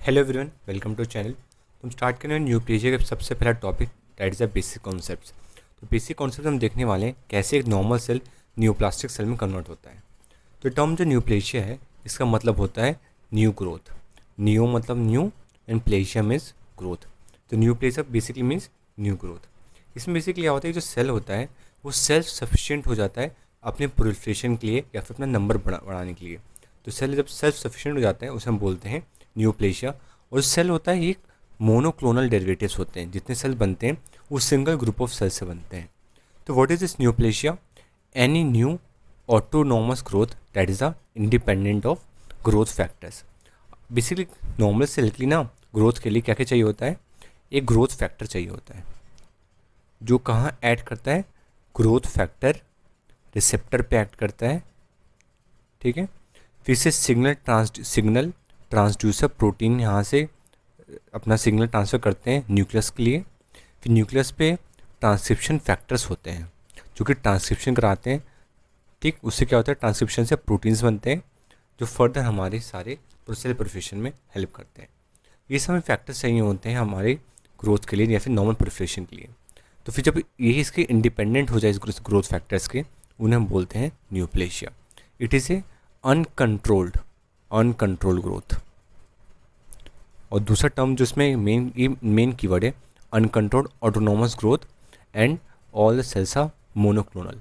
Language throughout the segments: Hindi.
Hello everyone, welcome to channel. हम स्टार्ट करें न्यूप्लेजिया का सबसे पहला topic, that is the basic concepts. तो बेसिक कॉन्सेप्ट हम देखने वाले हैं कैसे एक नॉर्मल सेल न्यूप्लास्टिक सेल में कन्वर्ट होता है। तो टर्म जो न्यूप्लेजिया है इसका मतलब होता है न्यू ग्रोथ। न्यू मतलब new and plasia means growth. तो neoplasia basically means new growth. इसमें बेसिकली क्या होता है, जो सेल होता है वो सेल्फ सफिशिएंट हो जाता है अपने प्रोलिफरेशन के लिए या फिर अपना नंबर बढ़ाने के लिए। तो सेल जब सेल्फ सफिशिएंट हो जाता है उसे हम बोलते हैं न्यूप्लेजिया। और सेल होता है एक मोनोक्लोनल डेरिवेटिव्स होते हैं, जितने सेल बनते हैं वो सिंगल ग्रुप ऑफ सेल से बनते हैं। तो what is this neoplasia? Any new autonomous growth that is independent of growth factors. Basically normal cell के लिए ना ग्रोथ के लिए क्या क्या चाहिए होता है, एक ग्रोथ फैक्टर चाहिए होता है जो कहाँ ऐड करता है, ग्रोथ फैक्टर रिसेप्टर पे एक्ट करता है, ठीक है। फिर से सिग्नल ट्रांसड्यूसर प्रोटीन यहाँ से अपना सिग्नल ट्रांसफ़र करते हैं न्यूक्लियस के लिए। फिर न्यूक्लियस पे ट्रांसक्रिप्शन फैक्टर्स होते हैं जो कि ट्रांसक्रिप्शन कराते हैं, ठीक। उससे क्या होता है, ट्रांसक्रिप्शन से प्रोटीन्स बनते हैं जो फर्दर हमारे सारे सेल प्रोफेशन में हेल्प करते हैं। ये सब फैक्टर्स चाहिए होते हैं हमारे ग्रोथ के लिए या फिर नॉर्मल प्रोफेशन के लिए। तो फिर जब ये इसके इंडिपेंडेंट हो जाए इस ग्रोथ फैक्टर्स के, उन्हें हम बोलते हैं neoplasia. It is a uncontrolled growth. और दूसरा टर्म जो इसमें मेन कीवर्ड है, uncontrolled autonomous growth and all the cells are monoclonal.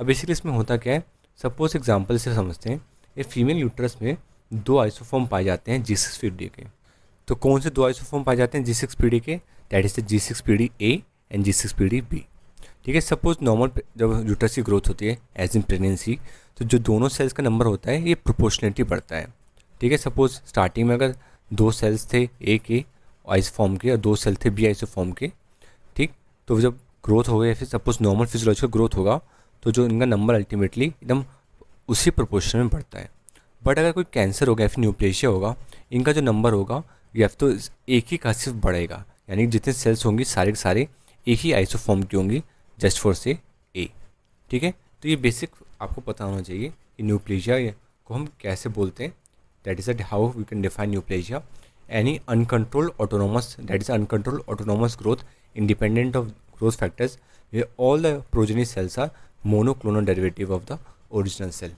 अब बेसिकली इसमें होता क्या है, सपोज एग्जांपल से समझते हैं, ये फीमेल यूट्रस में दो आइसोफॉर्म पाए जाते हैं G6PD के। तो कौन से दो आइसोफॉर्म पाए जाते हैं G6PD के? That is the G6PD A and G6PD B, ठीक है। सपोज नॉर्मल जब यूट्रस की ग्रोथ होती है एज इन प्रेगनेंसी, तो जो दोनों सेल्स का नंबर होता है ये प्रोपोर्शनलिटी बढ़ता है, ठीक है। सपोज स्टार्टिंग में अगर दो सेल्स थे ए के आइसोफॉर्म के और दो सेल थे बी आइसोफॉर्म के, ठीक। तो जब ग्रोथ हो गया, फिर सपोज नॉर्मल फिजियोलॉजिकल ग्रोथ होगा तो जो इनका नंबर अल्टीमेटली एकदम उसी प्रोपोर्शन में बढ़ता है। बट अगर कोई कैंसर हो गया फिर न्यूप्लेजिया होगा, इनका जो नंबर होगा या तो एक ही का सिर्फ बढ़ेगा, यानी जितने सेल्स होंगी सारे के सारे एक ही आइसोफॉर्म की होंगी, जस्ट फॉर से ए, ठीक है। तो ये बेसिक आपको पता होना चाहिए कि न्यूप्लेजिया को हम कैसे बोलते हैं। That is how we can define neoplasia, any uncontrolled autonomous growth independent of growth factors where all the progeny cells are monoclonal derivative of the original cell।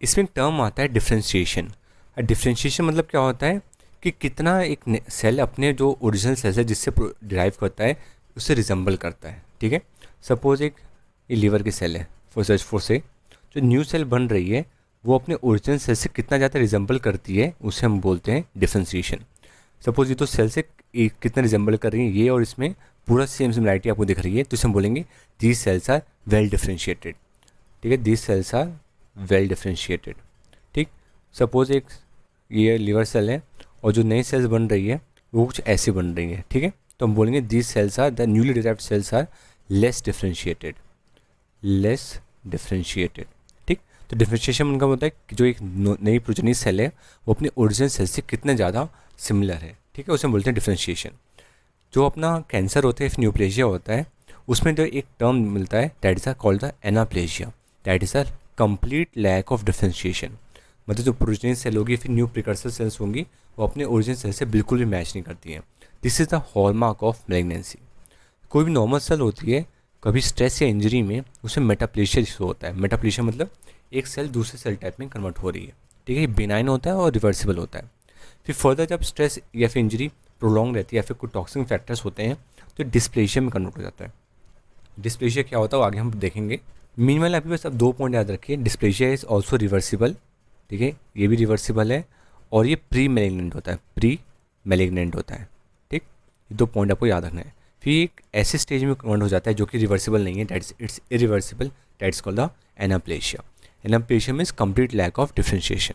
इसमें टर्म आता है डिफ्रेंशिएशन। डिफ्रेंशिएशन मतलब क्या होता है कि कितना एक सेल अपने जो ओरिजिनल सेल है जिससे डिराइव करता है उससे रिजेंबल करता है, ठीक है। सपोज एक ये लीवर की सेल है, फोर से जो न्यू सेल बन रही है वो अपने ओरिजिनल सेल से कितना ज़्यादा रिजेंबल करती है उसे हम बोलते हैं डिफ्रेंशिएशन। सपोज ये तो सेल से कितना रिजेंबल कर रही है ये, और इसमें पूरा सेम सिमिलैरिटी आपको दिख रही है, तो इसे हम बोलेंगे these cells are well differentiated, ठीक है। These cells are well differentiated, ठीक। सपोज एक ये लीवर सेल है और जो नई सेल्स बन रही है वो कुछ ऐसी बन रही है, ठीक है। तो हम बोलेंगे these cells are the newly derived cells are less differentiated, ठीक। तो डिफ्रेंशिएशन उनका होता है कि जो एक नई प्रोजेनी सेल है वो अपने ओरिजिनल सेल से कितने ज़्यादा सिमिलर है, ठीक है, उसे हम बोलते हैं डिफ्रेंशिएशन। जो अपना कैंसर होता है, इफ न्यूप्लेजिया होता है, उसमें जो एक टर्म मिलता है that is called the anaplasia, that is a complete lack of differentiation. मतलब जो प्रोजेनी सेल होगी फिर न्यू प्रिकर्सर सेल्स होंगी वो अपने ओरिजिनल सेल से बिल्कुल भी मैच नहीं करती हैं। This is the hallmark of malignancy. कोई भी नॉर्मल सेल होती है, कभी स्ट्रेस या इंजरी में उसे मेटाप्लेशिया शो होता है। मेटाप्लेशिया मतलब एक सेल दूसरे सेल टाइप में कन्वर्ट हो रही है, ठीक है। ये बेनाइन होता है और रिवर्सिबल होता है। फिर फर्दर जब स्ट्रेस या फिर इंजरी प्रोलॉन्ग रहती है या फिर कोई टॉक्सिक फैक्टर्स होते हैं तो डिस्प्लेशिया में कन्वर्ट हो जाता है। डिस्प्लेशिया क्या होता है वो आगे हम देखेंगे। मीनवाइल अभी बस अब 2 पॉइंट याद रखिए, डिस्प्लेशिया इज़ ऑल्सो रिवर्सिबल, ठीक है, ये भी रिवर्सिबल है, और ये प्री मैलिग्नेंट होता है, ठीक। ये 2 पॉइंट आपको याद रखना है। फिर एक ऐसे स्टेज में कन्वर्ट हो जाता है जो कि रिवर्सिबल नहीं है, that's it's irreversible, that's called the anaplasia. Anaplasia means complete lack of differentiation.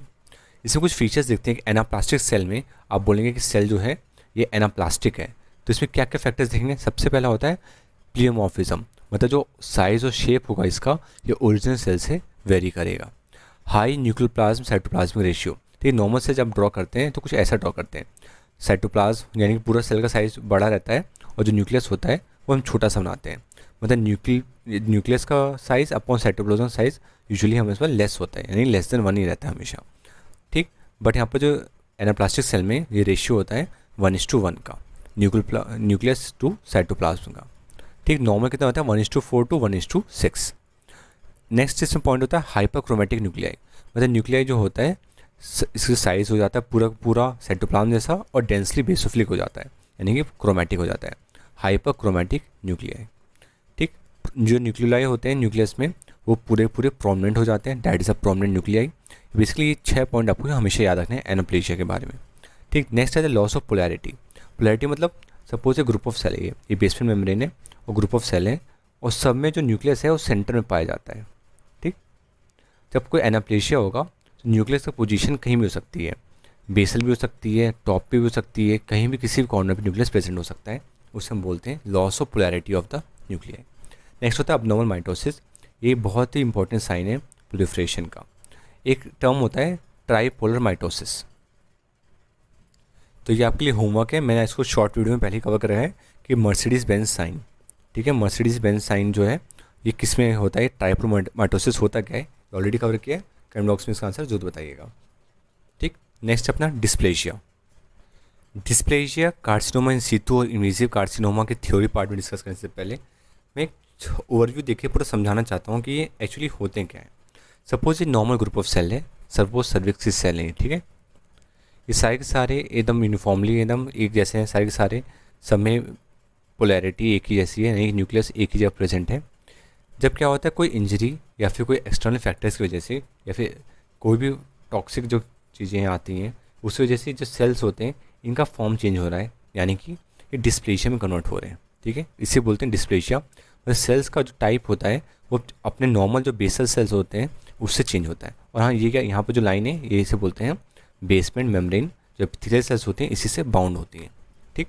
इसमें कुछ फीचर्स देखते हैं कि एनाप्लास्टिक सेल में आप बोलेंगे कि सेल जो है ये एनाप्लास्टिक है, तो इसमें क्या क्या फैक्टर्स देखेंगे। सबसे पहला होता है प्लियोमॉर्फिज्म, मतलब जो साइज़ और शेप होगा इसका ये ओरिजिनल सेल से वेरी करेगा। हाई न्यूक्लियोप्लाज्म साइटोप्लाज्मिक रेशियो, तो ये नॉर्मल से जब ड्रॉ करते हैं तो कुछ ऐसा ड्रॉ करते हैं। साइटोप्लाज्म यानी कि पूरा सेल का साइज़ बड़ा रहता है और जो न्यूक्लियस होता है वो हम छोटा सा बनाते हैं। मतलब न्यूक्लियस का size upon cytoplasm size usually हमें इसमें लेस होता है, यानी लेस देन 1 ही रहता है हमेशा, ठीक। बट यहाँ पर जो एनाप्लास्टिक सेल में ये रेशियो होता है 1:1 का, न्यूक्लियस टू साइटोप्लाज्म का। ठीक, नॉर्मल कितना होता है 1:4 टू 1:6। नेक्स्ट इसमें पॉइंट होता है हाइपरक्रोमेटिक न्यूक्लियाई, मतलब न्यूक्लियाई जो होता है इसका साइज हो जाता है पूरा साइटोप्लाज्म जैसा और डेंसली बेसोफिलिक हो जाता है, यानी कि क्रोमेटिक हो जाता है, हाइपरक्रोमेटिक न्यूक्लियाई। ठीक, जो न्यूक्लियाई होते हैं न्यूक्लियस में वो पूरे प्रोमिनेंट हो जाते हैं, that is a prominent nuclei. Basically ये 6 पॉइंट आपको हमेशा याद रखने हैं एनाप्लेशिया के बारे में। ठीक, नेक्स्ट है लॉस ऑफ पोलैरिटी। पोलैरिटी मतलब suppose a group of cell है, ये बेसमेंट मेम्ब्रेन है और ग्रुप ऑफ सेल है और सब में जो न्यूक्लियस है वो सेंटर में पाया जाता है। ठीक, जब कोई एनाप्लेशिया होगा तो न्यूक्लियस की पोजीशन कहीं भी हो सकती है, बेसल भी हो सकती है, टॉप पे भी हो सकती है, कहीं भी किसी भी कॉर्नर पे न्यूक्लियस प्रेजेंट हो सकता है, उसे हम बोलते हैं loss of polarity of the nuclei. Next होता है अबनॉर्मल माइटोसिस। ये बहुत ही इंपॉर्टेंट साइन है प्रोलिफरेशन का। एक टर्म होता है ट्राइपोलर माइटोसिस, तो ये आपके लिए होमवर्क है, मैंने इसको शॉर्ट वीडियो में पहले ही कवर करा है कि मर्सिडीज बेंज साइन। ठीक है, मर्सिडीज बेंज साइन जो है ये किस में होता है, ट्राइपोलर माइटोसिस होता क्या है ऑलरेडी कवर किया है, कमेंट बॉक्स में इसका आंसर जरूर बताइएगा। ठीक, नेक्स्ट अपना डिस्प्लेशिया। डिस्प्लेशिया कार्सिनोमा इन सीटू और इन्वेसिव कार्सिनोमा के थ्योरी पार्ट में डिस्कस करने से पहले मैं एक ओवरव्यू देखिए पूरा समझाना चाहता हूँ कि ये एक्चुअली होते क्या है। सपोज ये नॉर्मल ग्रुप ऑफ सेल है, सपोज सर्विक्सिस सेल है, ठीक है, ये सारे के सारे एकदम यूनिफॉर्मली एकदम एक जैसे हैं, सारे के सारे सब में पोलैरिटी एक ही जैसी है, एक न्यूक्लियस एक ही जगह प्रेजेंट है। जब क्या होता है कोई इंजरी या फिर कोई एक्सटर्नल फैक्टर्स की वजह से या फिर कोई भी टॉक्सिक जो चीज़ें आती हैं उस वजह से जो सेल्स होते हैं इनका फॉर्म चेंज हो रहा है, यानी कि ये डिस्प्लेशिया में कन्वर्ट हो रहे हैं। ठीक है, इसे बोलते हैं डिस्प्लेशिया। मतलब सेल्स का जो टाइप होता है वो अपने नॉर्मल जो बेसल सेल्स होते हैं उससे चेंज होता है। और हाँ, ये क्या यहाँ पर जो लाइन है ये इसे बोलते हैं बेसमेंट मेम्ब्रेन, जो एपिथेलियल सेल्स होती हैं इसी से बाउंड होती हैं। ठीक,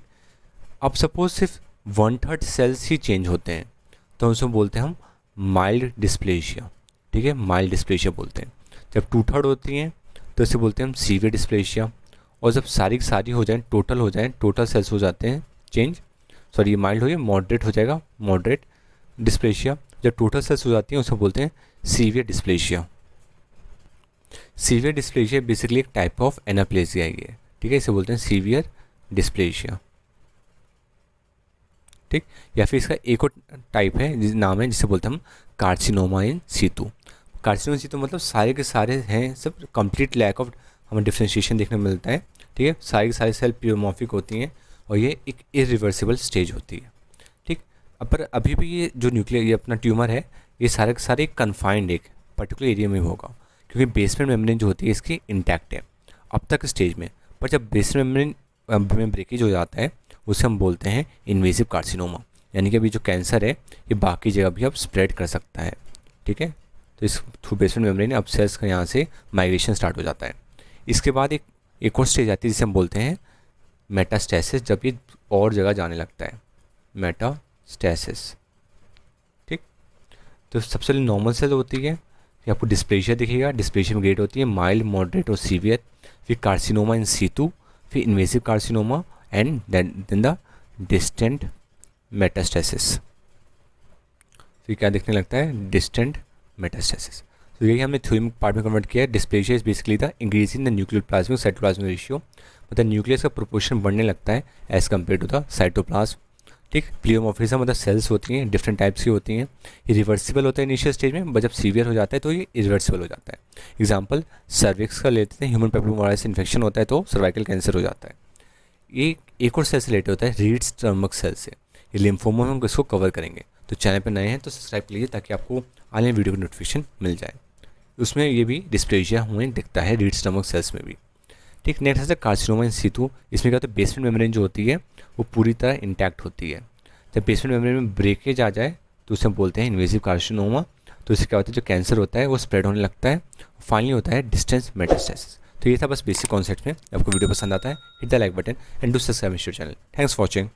अब सपोज सिर्फ 1/3 सेल्स ही चेंज होते हैं तो उसमें बोलते हैं हम माइल्ड डिस्प्लेशिया। ठीक है, माइल्ड डिस्प्लेशिया बोलते हैं। जब 2/3 होती हैं तो इसे बोलते हैं हम सीवियर डिस्प्लेशिया। और जब सारी की सारी हो जाए, टोटल सेल्स हो जाते हैं चेंज, सॉरी ये माइल्ड हो गया, मॉडरेट हो जाएगा, मॉडरेट डिस्प्लेशिया। जब टोटल सेल्स हो जाती हैं उसे बोलते हैं सीवियर डिस्प्लेशिया। सीवियर डिस्प्लेशिया बेसिकली एक टाइप ऑफ एनाप्लेसिया है। ठीक है, इसे बोलते हैं सीवियर डिस्प्लेशिया। ठीक, या फिर इसका एक और टाइप है नाम है जिसे बोलते हैं हम carcinoma in Situ. Carcinoma in Situ मतलब सारे के सारे हैं, सब कंप्लीट लैक ऑफ हमें डिफ्रेंशिएशन देखने को मिलता है। ठीक है, सारे के सारे सेल प्यूरोमॉर्फिक होती हैं और ये एक इरिवर्सिबल स्टेज होती है। ठीक, पर अभी भी ये जो न्यूक्लियर ये अपना ट्यूमर है ये सारे के सारे कन्फाइंड एक पर्टिकुलर एरिया में होगा, क्योंकि बेसमेंट मेम्ब्रेन जो होती है इसकी इंटैक्ट है अब तक स्टेज में। पर जब बेसमेंट मेम्ब्रेन में ब्रेकेज हो जाता है उसे हम बोलते हैं इन्वेसिव कार्सिनोमा, यानी कि अभी जो कैंसर है ये बाकी जगह भी अब स्प्रेड कर सकता है। ठीक है, तो इस थ्रू बेसमेंट मेम्ब्रेन अब सेल्स का यहाँ से माइग्रेशन स्टार्ट हो जाता है। इसके बाद एक और स्टेज आती है जिसे हम बोलते हैं मेटास्टेसिस, जब ये और जगह जाने लगता है, मेटास्टेसिस। ठीक, तो सबसे पहले नॉर्मल सेल होती है, फिर आपको डिस्प्लेशिया दिखेगा, डिस्प्लेशिया में ग्रेड होती है माइल्ड, मॉडरेट और सीवियर, फिर कार्सिनोमा इन सीतू, फिर invasive carcinoma and then the distant metastasis. फिर क्या दिखने लगता है, डिस्टेंट मेटास्टेसिस। तो यही हमने थ्योरी पार्ट में कन्वर्ट किया है। Dysplasia is basically the increase in the nucleoplasmic cytoplasmic ratio, मतलब न्यूक्लियस का प्रोपोर्शन बढ़ने लगता है as compared to the cytoplasm. ठीक, प्लियोमॉर्फिज्म मतलब सेल्स होती हैं डिफरेंट टाइप्स की होती हैं, ये रिवर्सिबल होता है इनिशियल स्टेज में, बट जब सीवियर हो जाता है तो ये इरिवर्सिबल हो जाता है। एग्जांपल सर्विक्स का लेते हैं, ह्यूमन पेपिलोमावायरस इन्फेक्शन होता है तो सर्वाइकल कैंसर हो जाता है। ये एक और सेल से रिलेटेड होता है रीड स्टर्मक सेल से, ये लिम्फोमा में हम इसको कवर करेंगे। तो चैनल पर नए हैं तो सब्सक्राइब कीजिए ताकि आपको आने वाले वीडियो की नोटिफिकेशन मिल जाए। उसमें ये भी डिस्प्लेशिया हमें दिखता है रीड स्टमक सेल्स में भी। ठीक, नेक्स्ट है कार्सिनोमा इन सीतू। इसमें क्या होता है, बेसमेंट मेम्ब्रेन जो होती है वो पूरी तरह इंटैक्ट होती है। जब बेसमेंट मेम्ब्रेन में ब्रेकेज आ जाए तो उसे हम बोलते हैं इन्वेसिव कार्सिनोमा। तो इससे क्या होता है, जो कैंसर होता है वो स्प्रेड होने लगता है, फाइनली होता है डिस्टेंस मेटास्टेसिस। तो ये था बस बेसिक कॉन्सेप्ट में। आपको वीडियो पसंद आता है hit the like button and do subscribe to channel. Thanks for watching.